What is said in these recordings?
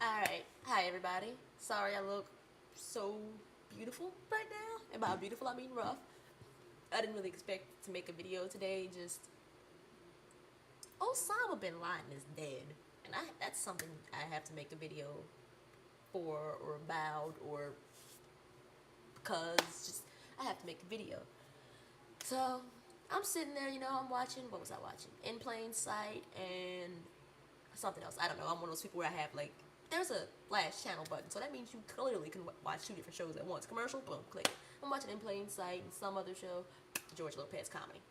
Alright, hi everybody. Sorry I look so beautiful right now. And by beautiful I mean rough. I didn't really expect to make a video today, just Osama bin Laden is dead. And that's something I have to make a video for or about or because just I have to make a video. So I'm sitting there, I'm watching, what was I watching? In Plain Sight and something else. I don't know. I'm one of those people where I have there's a flash channel button, so that means you clearly can watch two different shows at once. Commercial, boom, click it. I'm watching In Plain Sight and some other show, George Lopez comedy.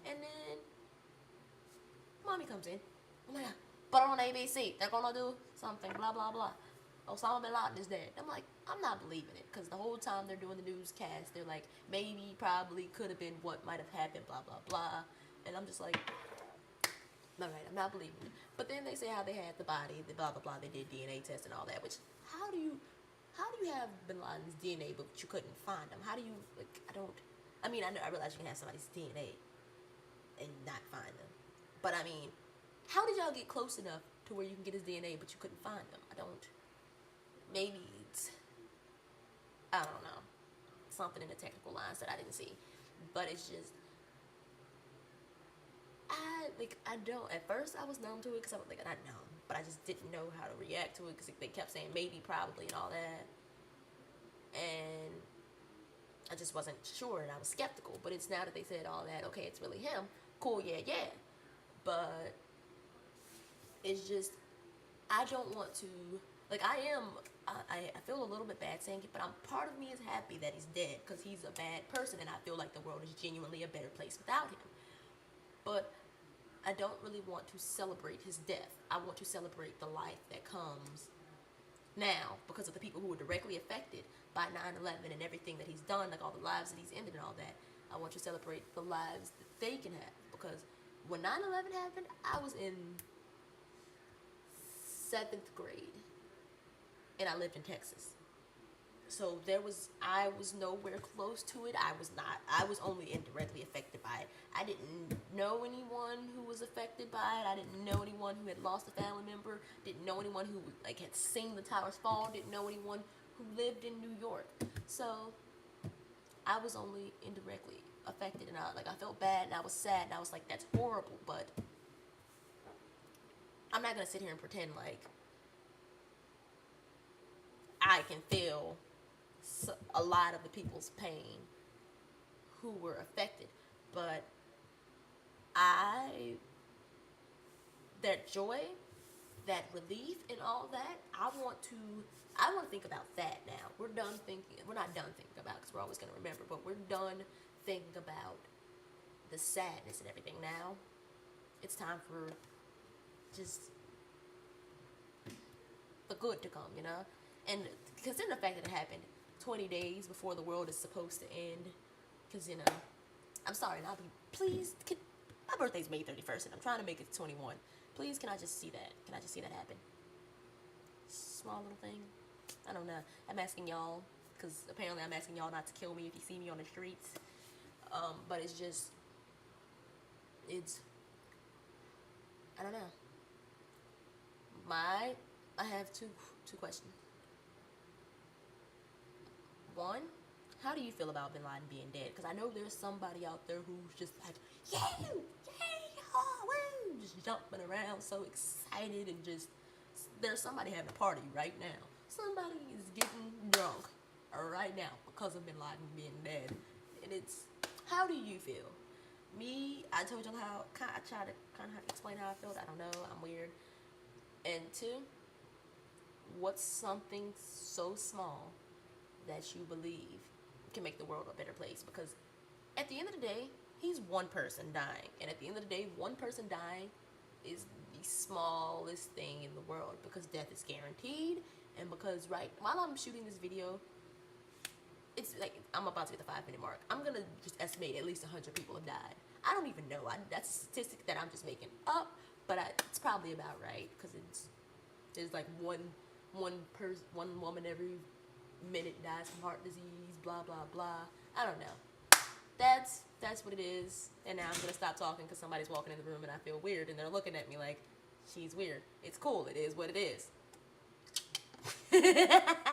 And then mommy comes in. Oh my god, put on ABC. They're gonna do something, blah blah blah. Osama bin Laden is dead. I'm like, I'm not believing it, because the whole time they're doing the newscast, they're like, maybe, probably, could have been what might have happened, blah blah blah. And I'm just like, alright, I'm not believing it. But then they say how they had the body, the blah blah blah, they did DNA tests and all that, which, how do you have bin Laden's DNA but you couldn't find him? How do you, I mean, I realize you can have somebody's DNA and not find them. But I mean, how did y'all get close enough to where you can get his DNA but you couldn't find him? Maybe it's, I don't know, something in the technical lines that I didn't see. But it's just, I don't, at first I was numb to it, because I was not numb, but I just didn't know how to react to it, because they kept saying maybe, probably, and all that. And I just wasn't sure, and I was skeptical. But it's now that they said all that, okay, it's really him, cool, yeah. But it's just, I don't want to, I feel a little bit bad saying it, but part of me is happy that he's dead, because he's a bad person, and I feel like the world is genuinely a better place without him. But I don't really want to celebrate his death. I want to celebrate the life that comes now, because of the people who were directly affected by 9/11 and everything that he's done, like all the lives that he's ended and all that. I want to celebrate the lives that they can have, because when 9/11 happened, I was in 7th grade, and I lived in Texas. So I was nowhere close to it. I was only indirectly affected by it. I didn't know anyone who was affected by it. I didn't know anyone who had lost a family member. Didn't know anyone who had seen the towers fall. Didn't know anyone who lived in New York. So I was only indirectly affected, and I felt bad, and I was sad, and I was like, that's horrible. But I'm not gonna sit here and pretend like I can feel a lot of the people's pain who were affected. But that joy, that relief, and all that, I want to think about that now. We're not done thinking about, because we're always going to remember, but we're done thinking about the sadness and everything. Now it's time for just the good to come, and consider the fact that it happened 20 days before the world is supposed to end. Because, I'm sorry, and my birthday's May 31st, and I'm trying to make it 21. Please, can I just see that? Can I just see that happen? Small little thing. I don't know. I'm asking y'all, because apparently I'm asking y'all not to kill me if you see me on the streets. But it's just, I don't know. I have two questions. One, how do you feel about bin Laden being dead? Because I know there's somebody out there who's just like, yeah, woo, just jumping around, so excited, and just, there's somebody having a party right now. Somebody is getting drunk right now because of bin Laden being dead. And how do you feel? Me, I told y'all I tried to kind of explain how I felt. I don't know, I'm weird. And two, what's something so small that you believe can make the world a better place? Because at the end of the day, he's one person dying, and at the end of the day, one person dying is the smallest thing in the world, because death is guaranteed. And because while I'm shooting this video, it's I'm about to hit the 5-minute mark. I'm gonna just estimate at least 100 people have died. I don't even know. That's a statistic that I'm just making up, but it's probably about right, because there's one woman every minute dies from heart disease, blah blah blah. I don't know. That's what it is. And now I'm gonna stop talking, because somebody's walking in the room and I feel weird, and they're looking at me like she's weird. It's cool. It is what it is.